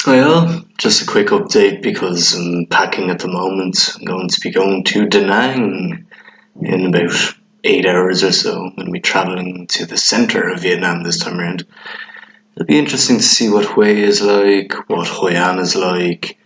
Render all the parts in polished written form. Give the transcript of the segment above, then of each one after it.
Well, just a quick update because I'm packing at the moment. I'm going to be going to Da Nang in about 8 hours or so. I'm going to be traveling to the center of Vietnam this time around. It'll be interesting to see what Hue is like, what Hoi An is like.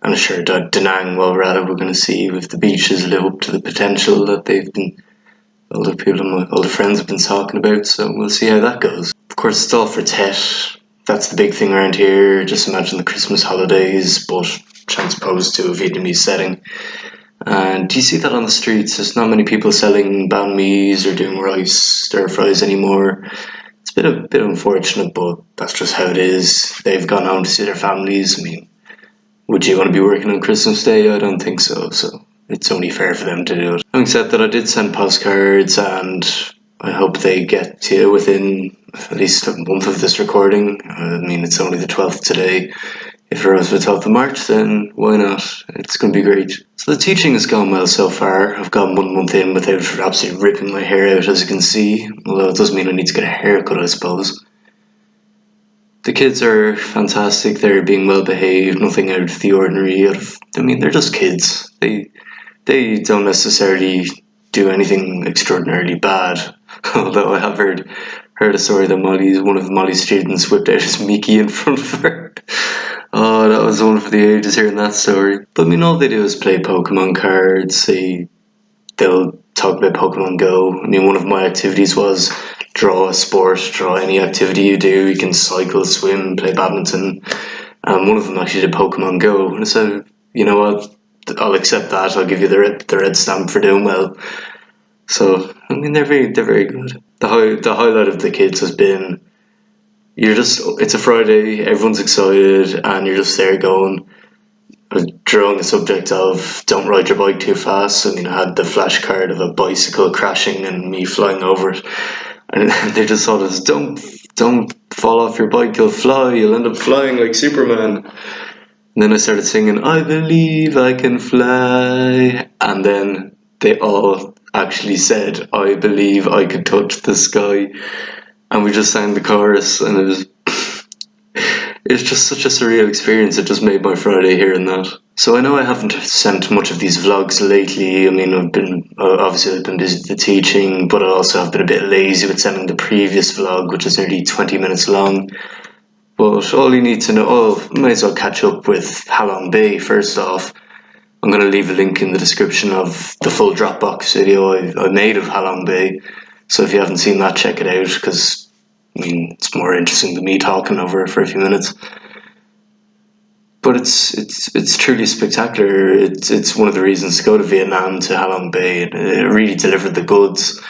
I'm sure that Da Nang, while we're at it, we're going to see if the beaches live up to the potential that all the friends have been talking about. So we'll see how that goes. Of course, it's all for Tet. That's the big thing around here. Just imagine the Christmas holidays, but transposed to a Vietnamese setting. And do you see that on the streets? There's not many people selling banh mi's or doing rice stir fries anymore. It's a bit unfortunate, but that's just how it is. They've gone home to see their families. I mean, would you want to be working on Christmas Day? I don't think so. So it's only fair for them to do it. Having said that, I did send postcards, and I hope they get to you within at least a month of this recording. I mean, it's only the 12th today. If it was the 12th of March, then why not? It's going to be great. So the teaching has gone well so far. I've gone 1 month in without absolutely ripping my hair out, as you can see. Although it does mean I need to get a haircut, I suppose. The kids are fantastic. They're being well behaved, nothing out of the ordinary. I mean, they're just kids. They don't necessarily do anything extraordinarily bad. Although I have heard a story that one of Molly's students whipped out his Mickey in front of her. Oh, that was one for the ages hearing that story. But I mean, all they do is play Pokemon cards. They'll talk about Pokemon Go. I mean, one of my activities was draw a sport, draw any activity you do. You can cycle, swim, play badminton. One of them actually did Pokemon Go, and I said, you know what, I'll accept that. I'll give you the red stamp for doing well. So I mean, they're very good. The highlight of the kids has been it's a Friday, everyone's excited, and you're just there going, drawing the subject of don't ride your bike too fast. I mean, I had the flashcard of a bicycle crashing and me flying over it, and they just thought of don't fall off your bike, you'll fly, you'll end up flying like Superman. And then I started singing, I believe I can fly, and then they all actually said, I believe I could touch the sky, and we just sang the chorus, and it's just such a surreal experience. It just made my Friday hearing that. So I know I haven't sent much of these vlogs lately. I mean, I've been busy with the teaching, but I also have been a bit lazy with sending the previous vlog, which is nearly 20 minutes long. But all you need to know, might as well catch up with Halong Bay first off. I'm going to leave a link in the description of the full Dropbox video I made of Halong Bay. So if you haven't seen that, check it out, because I mean, it's more interesting than me talking over it for a few minutes. But it's truly spectacular. It's one of the reasons to go to Vietnam, to Halong Bay. It really delivered the goods.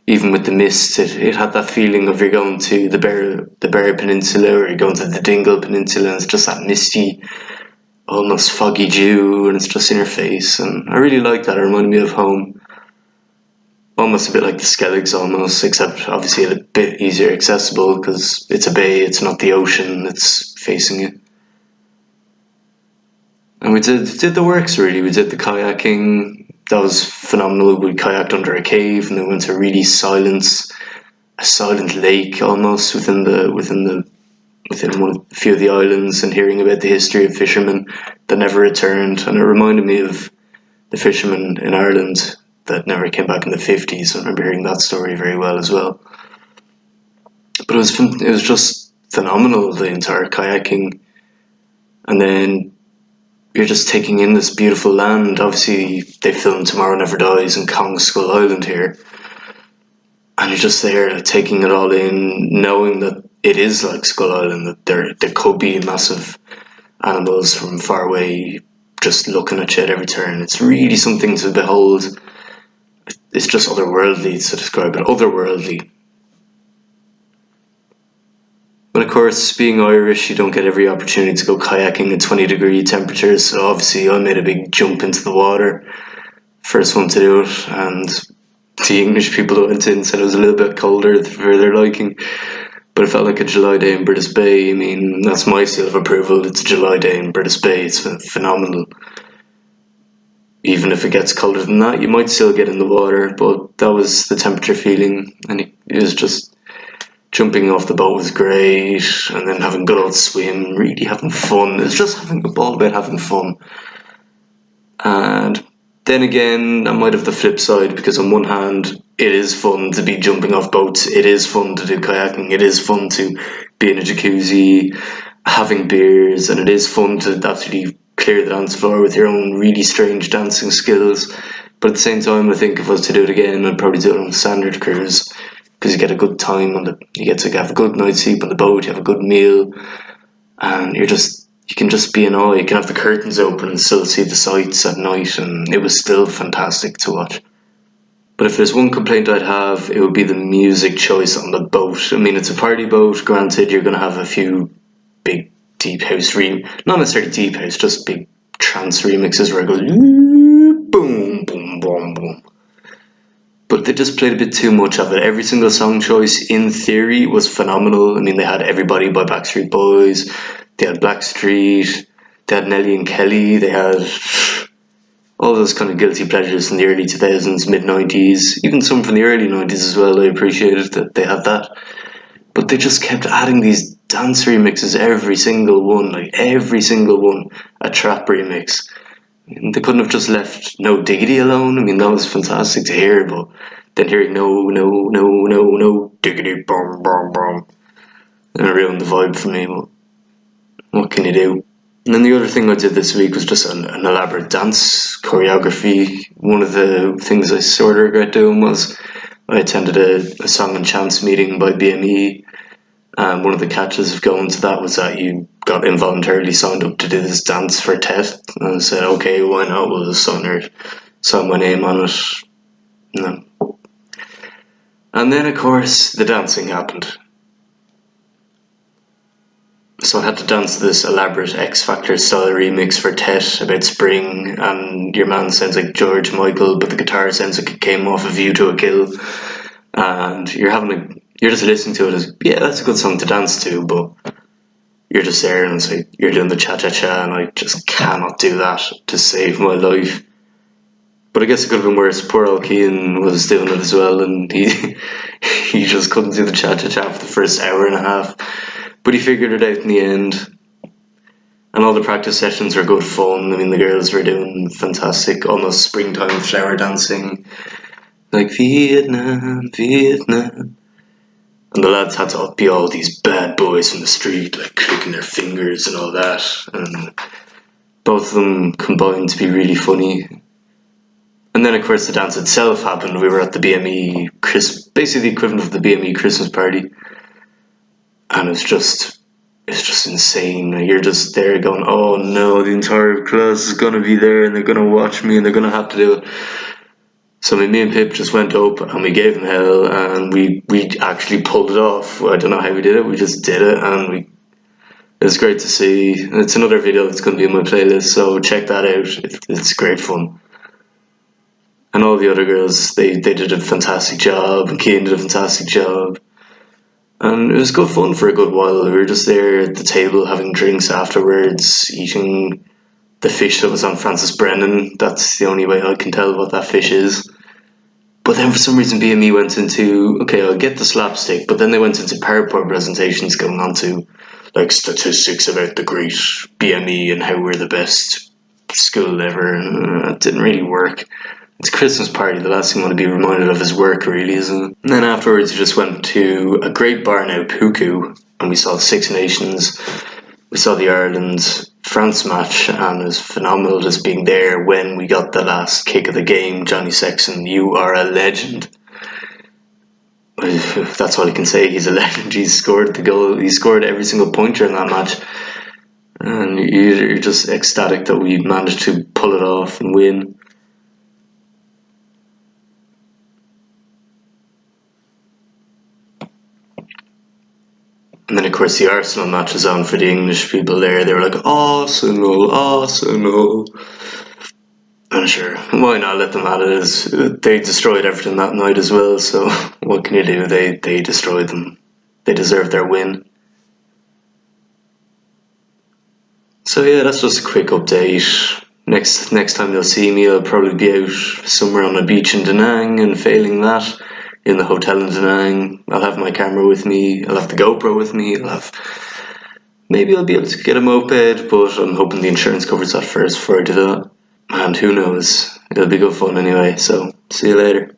Even with the mist, it had that feeling of you're going to the Bear Peninsula, or you're going to the Dingle Peninsula, and it's just that misty, almost foggy dew, and it's just in your face. And I really like that. It reminded me of home. Almost a bit like the Skelligs, almost, except obviously a bit easier accessible because it's a bay, it's not the ocean that's facing you. And we did the works, really. We did the kayaking. That was phenomenal. We kayaked under a cave, and then went to a silent lake almost within a few of the islands, and hearing about the history of fishermen that never returned. And it reminded me of the fishermen in Ireland that never came back in the 50s. I remember hearing that story very well as well. But it was just phenomenal, the entire kayaking. And then you're just taking in this beautiful land. Obviously, they filmed Tomorrow Never Dies in Kong Skull Island here. And you're just there taking it all in, knowing that it is like Skull Island, that there could be massive animals from far away just looking at you at every turn. It's really something to behold. It's just otherworldly to describe it. Otherworldly. But of course, being Irish, you don't get every opportunity to go kayaking at 20-degree temperatures. So obviously, I made a big jump into the water. First one to do it. And the English people that went in said it was a little bit colder for their liking. But it felt like a July day in British Bay. I mean, that's my seal of approval. It's a July day in British Bay. It's phenomenal. Even if it gets colder than that, you might still get in the water, but that was the temperature feeling, and it was just Jumping off the boat was great, and then having a good old swim, really having fun. It's just having all about having fun. And then again, I might have the flip side, because on one hand, it is fun to be jumping off boats, it is fun to do kayaking, it is fun to be in a jacuzzi, having beers, and it is fun to actually clear the dance floor with your own really strange dancing skills. But at the same time, I think if I was to do it again, I'd probably do it on a standard cruise, because you get a good time you get to have a good night's sleep on the boat, you have a good meal, and you can just be in awe. You can have the curtains open and still see the sights at night, and it was still fantastic to watch. But if there's one complaint I'd have, it would be the music choice on the boat. I mean, it's a party boat, granted, you're going to have a few big deep house not necessarily deep house, just big trance remixes where it goes boom, boom, boom, boom. But they just played a bit too much of it. Every single song choice, in theory, was phenomenal. I mean, they had Everybody by Backstreet Boys, they had Blackstreet, they had Nelly and Kelly, they had all those kind of guilty pleasures from the early 2000s, mid-90s, even some from the early 90s as well. I appreciated that they had that. But they just kept adding these dance remixes, every single one, a trap remix. They couldn't have just left No Diggity alone. I mean, that was fantastic to hear, but then hearing no diggity, bum, bum, bum, and it ruined the vibe for me, but what can you do? And then the other thing I did this week was just an elaborate dance choreography. One of the things I sort of regret doing was I attended a song and chance meeting by BME. One of the catches of going to that was that you got involuntarily signed up to do this dance for TET. And I said, okay, why not? We'll just sign my name on it. No. And then, of course, the dancing happened. So I had to dance this elaborate X Factor style remix for TET about spring, and your man sounds like George Michael, but the guitar sounds like it came off of View to a Kill. And you're just listening to it as, yeah, that's a good song to dance to, but you're just there and it's like you're doing the cha-cha-cha, and I just cannot do that to save my life. But I guess it could have been worse. Poor old Keane was doing it as well, and he just couldn't do the cha-cha-cha for the first hour and a half. But he figured it out in the end. And all the practice sessions were good fun. I mean, the girls were doing fantastic, almost springtime flower dancing, like Vietnam, Vietnam. And the lads had to be all these bad boys from the street, like clicking their fingers and all that. And both of them combined to be really funny. And then, of course, the dance itself happened. We were at the BME basically the equivalent of the BME Christmas party, and it's just insane. You're just there going, oh no, the entire class is gonna be there, and they're gonna watch me, and they're gonna have to do it. So me and Pip just went up and we gave them hell, and we actually pulled it off. I don't know how we did it. We just did it, and it was great to see. It's another video that's going to be in my playlist, so check that out. It's great fun. And all the other girls, they did a fantastic job, and Keane did a fantastic job. And it was good fun for a good while. We were just there at the table having drinks afterwards, eating the fish that was on Francis Brennan. That's the only way I can tell what that fish is. But then for some reason BME went into, okay, I'll get the slapstick, but then they went into PowerPoint presentations going on to like statistics about the great BME and how we're the best school ever. And it didn't really work. It's a Christmas party, the last thing I want to be reminded of is work, really, isn't it? And then afterwards we just went to a great bar now, Puku, and we saw the Six Nations. We saw the Ireland-France match, and it was phenomenal just being there when we got the last kick of the game. Johnny Sexton, you are a legend. That's all I can say. He's a legend. He scored the goal. He scored every single pointer in that match. And you're just ecstatic that we managed to pull it off and win. And then, of course, the Arsenal match was on for the English people there. They were like, Arsenal, Arsenal. I'm sure, why not let them at it? They destroyed everything that night as well, so what can you do? They destroyed them. They deserved their win. So yeah, that's just a quick update. Next time you'll see me, I'll probably be out somewhere on a beach in Da Nang, and failing that, in the hotel in Da Nang. I'll have my camera with me. I'll have the GoPro with me. Maybe I'll be able to get a moped, but I'm hoping the insurance covers that first before I do that. And who knows? It'll be good fun anyway. So see you later.